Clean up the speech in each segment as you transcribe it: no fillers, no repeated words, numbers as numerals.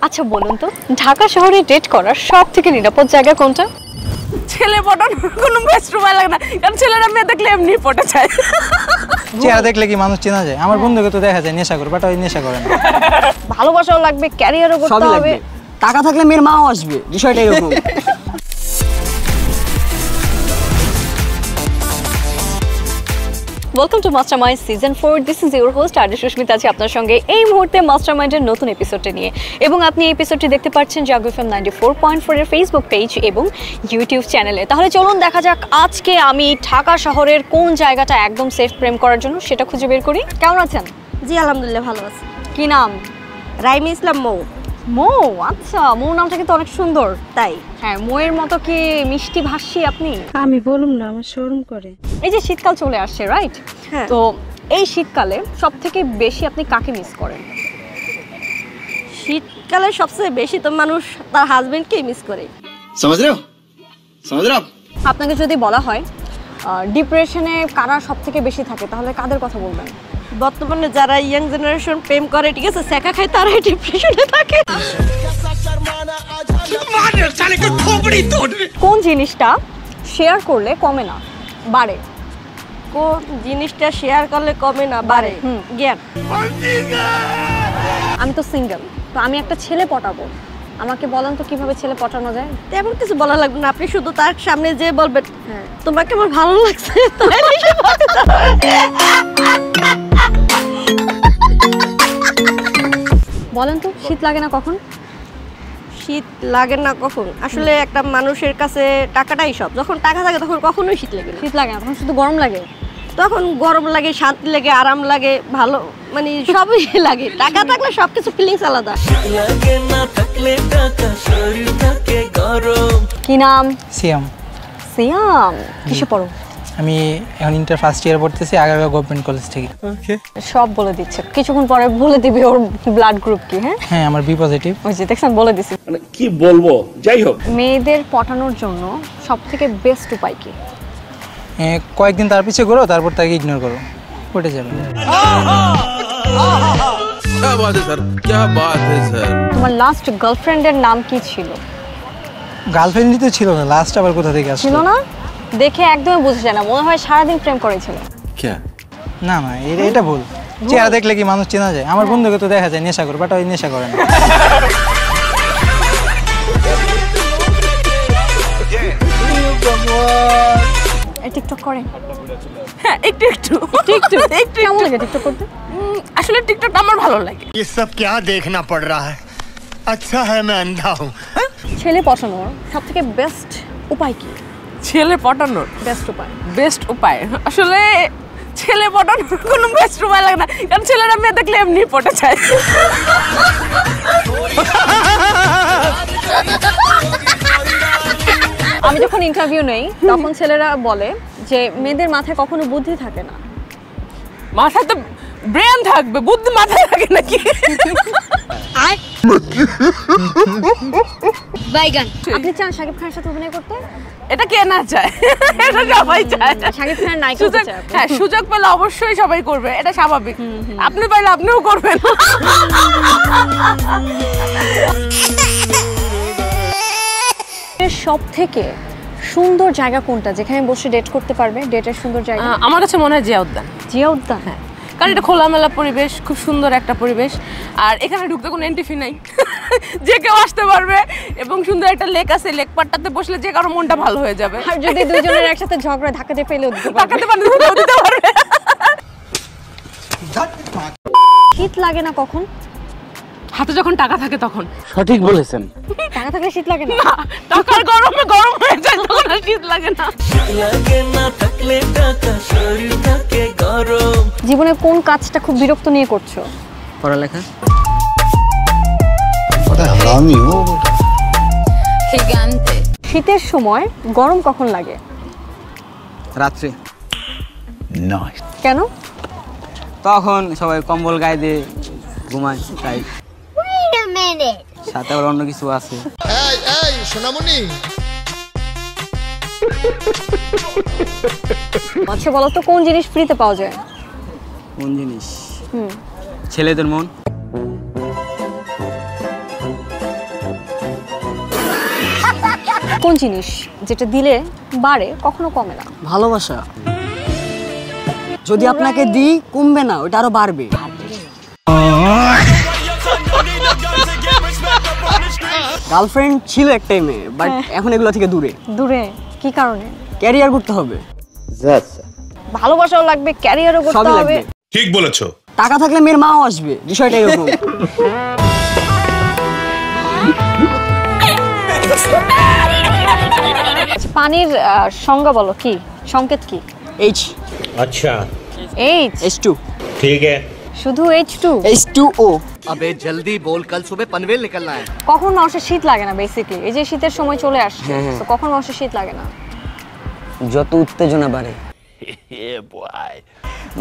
আচ্ছা বলুন তো, ঢাকা শহরে ডেট করার সবথেকে নিরাপদ জায়গা কোনটা? ছেলে পটানোর কোনো বেস্ট উপায় লাগে না, কারণ ছেলেরা মেয়ে দেখলে এমনি পটে যায়। চেহারা দেখলে কি মানুষ চেনা যায়? আমার বন্ধুকে তো দেখা যায় নেশা করে, বাট ওই নেশা করে না। ভালোবাসাও লাগবে, ক্যারিয়ারও করতে হবে, টাকা থাকলে মেয়ের মাও আসবে, বিষয়টা এরকম। Welcome to Mastermind season 4। This is your host RJ Susmita, আছি আপনার সঙ্গে এই মুহূর্তে মাস্টারমাইন্ডের নতুন এপিসোডটি নিয়ে। এবং আপনি এই এপিসোডটি দেখতে পাচ্ছেন জাগো এফএম 94.4 এর ফেসবুক পেজ এবং ইউটিউব চ্যানেলে। তাহলে চলুন দেখা যাক আজকে আমি ঢাকা শহরের কোন জায়গাটা একদম সেফ প্রেম করার জন্য সেটা খুঁজে বের করি। কেমন আছেন? জি আলহামদুলিল্লাহ ভালো আছি। কি নাম? রাইমি ইসলাম মৌ। মৌ? আচ্ছা, মৌ নামটা কিন্তু অনেক সুন্দর। তাই? হ্যাঁ, মৌয়ের মতো কি মিষ্টি ভাষী আপনি? আমি বলুম না, আমার শরম করে। এই যে শীতকাল চলে আসছে, রাইট? হ্যাঁ। তো এই শীতকালে সবথেকে বেশি আপনি কাকে মিস করেন? শীতকালে সবচেয়ে বেশি তো মানুষ তার হাজবেন্ডকেই মিস করে। समझ रहे हो? समझ रहे हो? আপনাকে যদি বলা হয় ডিপ্রেশনে কারা সবথেকে বেশি থাকে, তাহলে কাদের কথা বলবেন? বর্তমানে যারা ইয়াং জেনারেশন প্রেম করে, ঠিক আছে, সেকা খায়, তারাই ডিপ্রেশনে থাকে। কোন জিনিসটা শেয়ার করলে কমে না বাড়ে? কোন জিনিসটা শেয়ার করলে কমে না বাড়ে? জ্ঞান। আমি তো সিঙ্গেল, তো আমি একটা ছেলে পটাবো, আমাকে বলেন তো কিভাবে ছেলে পটানো যায়? তেমন কিছু বলা লাগবে না, আপনি শুধু তার সামনে যে বলবেন তোমাকে আমার ভালো লাগছে, তাহলেই সে পটাতে পারবে। বলেন তো, শীত লাগে না কখন? শীত লাগে না কখন? আসলে একটা মানুষের কাছে টাকাটাই সব। যখন টাকা থাকে তখন কখনোই শীত লাগে না। শীত লাগে না, তখন শুধু গরম লাগে। তখন গরম লাগে, শান্তি লাগে, আরাম লাগে, ভালো, মানে সবই লাগে। টাকা থাকলে সবকিছু ফিলিংস আলাদা। কি নাম? সিয়াম। সিয়াম, কিসে পড়ো? আমি এখন ইন্টার ফার্স্ট ইয়ার পড়তেছি আগারগাঁও গভর্নমেন্ট কলেজ থেকে। সব বলে দিচ্ছে, কিছুক্ষণ পরে বলে দিবে ওর ব্লাড গ্রুপ কি। হ্যাঁ হ্যাঁ, আমার বি পজিটিভ। ওই যে দেখছেন, বলে দিছি। মানে কি বলবো, যাই হোক। মেয়েদের পটানোর জন্য সবথেকে বেস্ট উপায় কি? কয়েকদিন তার পিছিয়ে ঘোরো, তারপর তাকে ইগনোর করো, পটে যাবে। क्या बात है सर, क्या बात है सर। তোমার লাস্ট গার্লফ্রেন্ডের নাম কি ছিল? গার্লফ্রেন্ডই তো ছিল না, লাস্ট আবার কোথা থেকে আসলো? ছিল না দেখে একদমই বোঝা যায় না, মনে হয় সারাদিন প্রেম করেছিল। क्या না না, এটা ভুল। চেহারা দেখলে কি মানুষ চেনা যায়? আমার বন্ধুকে তো দেখা যায় নেশা করে, বাট ওই নেশা করে না। টিকটক করে? হ্যাঁ, একটু একটু টিকটক একটু কেমন লাগে টিকটক করতে? আসলে টিকটকটা আমার ভালো লাগে। ये सब क्या देखना पड़ रहा है? अच्छा है मैं अंधा हूँ। ছেলে পটানোর সবথেকে বেস্ট উপায় কি? ছেলে পটানোর বেস্ট উপায় আসলে ছেলে পটানোর কোনো বেস্ট উপায় লাগে না, কারণ ছেলেরা মেয়ে দেখলে এমনি পটে যায়। আমি যখন ইন্টারভিউ নেই তখন ছেলেরা বলে যে মেয়েদের মাথায় কখনো বুদ্ধি থাকে না। মাথায় তো ব্রেন থাকবে, বুদ্ধি মাথায় থাকে নাকি? আপনি চান শাকিব খানের সাথে অভিনয় করতে? এটা কে না চায়? এটা সবাই চায়। শাকিব খানের নায়িকা হতে চায় আপনি? হ্যাঁ, সুযোগ পেলে অবশ্যই সবাই করবে, এটা স্বাভাবিক। আপনি পারলে আপনিও করবেন। সবথেকে সুন্দর জায়গা কোনটা যেখানে বসে ডেট করতে পারবে? ডেটের সুন্দর জায়গা আমার কাছে মনে হয় জিয়া উদ্যান। জিয়া উদ্যান? হ্যাঁ, কারণ এটা খোলামেলা পরিবেশ, খুব সুন্দর একটা পরিবেশ, আর এখানে ঢুকতে কোনো এন্ট্রি ফি নাই, যে কেউ আসতে পারবে, এবং সুন্দর একটা লেক আছে, লেক পাড়টাতে বসলে যে কারো মনটা ভালো হয়ে যাবে। আর যদি দুজনের একসাথে ঝগড়া ধাক্কা দিয়ে ফেলেও দিতে পারবে। টাকাতে দিতে পারবে। শীত লাগে না কখন? হাতে যখন টাকা থাকে তখন। সঠিক বলেছেন। টাকা থাকলে শীত লাগে না? না, টাকার গরমে গরম হয়ে যায়, তখন আর শীত লাগে না। জীবনে কোন কাজটা খুব বিরক্ত নিয়ে করছো? পড়ালেখা। শীতের সময় গরম কখন লাগে? রাত্রে। কেন? তখন সবাই কম্বল গায়ে দিয়ে ঘুমায়, তাই। সাথে আবার অন্য কিছু আছে। আচ্ছা বলো তো, কোন জিনিস ফ্রিতে পাওয়া যায়? কোন জিনিস? ছেলেদের মন। কোন জিনিস যেটা দিলে বাড়ে কখনো কমে না? ভালোবাসা। যদি আপনাকে দিই কমবে না, ওটা আরো বাড়বে। গার্লফ্রেন্ড ছিল এক টাইমে, বাট এখন এগুলো থেকে দূরে। দূরে কি কারণে? ক্যারিয়ার করতে হবে। ভালোবাসাও লাগবে, ক্যারিয়ারও করতে সবই হবে। লাগবে। ঠিক বলেছো। টাকা থাকলে মেয়ের মাও আসবে, বিষয়টা এরকম। আচ্ছা, পানির সংজ্ঞা বলো, কি সংকেত কি? এইচ। আচ্ছা এইচ। H2। ঠিক আছে। শুধু H2? H2O। अबे जल्दी बोल, कल सुबह पनवेल निकलना है। কখন মানুষের শীত লাগে না বেসিক্যালি? এই যে শীতের সময় চলে আসছে, তো কখন মানুষের শীত লাগে না? যত উত্তেজনা বাড়ে।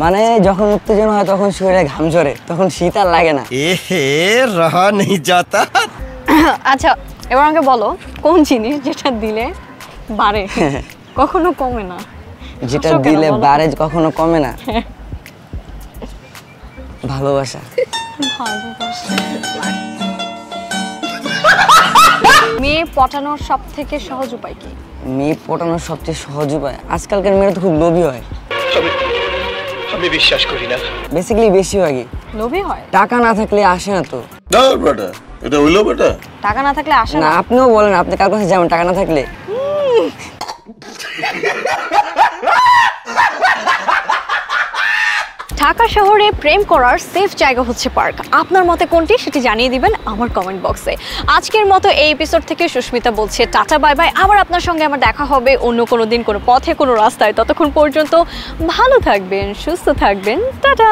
মানে যখন উত্তেজনা হয় তখন শরীরে ঘাম ঝরে, তখন শীত আর লাগে না। रहा नहीं जाता। আচ্ছা, এবার আমাকে বলো কোন জিনিস যেটা দিলে বাড়ে কখনো কমে না? যেটা দিলে বাড়ে কখনো কমে না? ভালোবাসা। মেয়ে পটানোর সব থেকে সহজ উপায় কি? মেয়ে পটানোর সবচেয়ে সহজ উপায়, আজকালকার মেয়েরা তো খুব লোভী হয়। আমি বিশ্বাস করি না। বেসিক্যালি বেশিরভাগই লোভী হয়। টাকা না থাকলে আসে না তো। এটা হইলো বেটা। টাকা না থাকলে আসে না, না? আপনিও বলেন, আপনি কার কাছে যাবেন টাকা না থাকলে? ঢাকা শহরে প্রেম করার সেফ জায়গা হচ্ছে পার্ক। আপনার মতে কোনটি সেটি জানিয়ে দিবেন আমার কমেন্ট বক্সে। আজকের মতো এই এপিসোড থেকে সুস্মিতা বলছে টাটা বাই বাই। আবার আপনার সঙ্গে আমার দেখা হবে অন্য কোনো দিন, কোনো পথে, কোনো রাস্তায়। ততক্ষণ পর্যন্ত ভালো থাকবেন, সুস্থ থাকবেন, টাটা।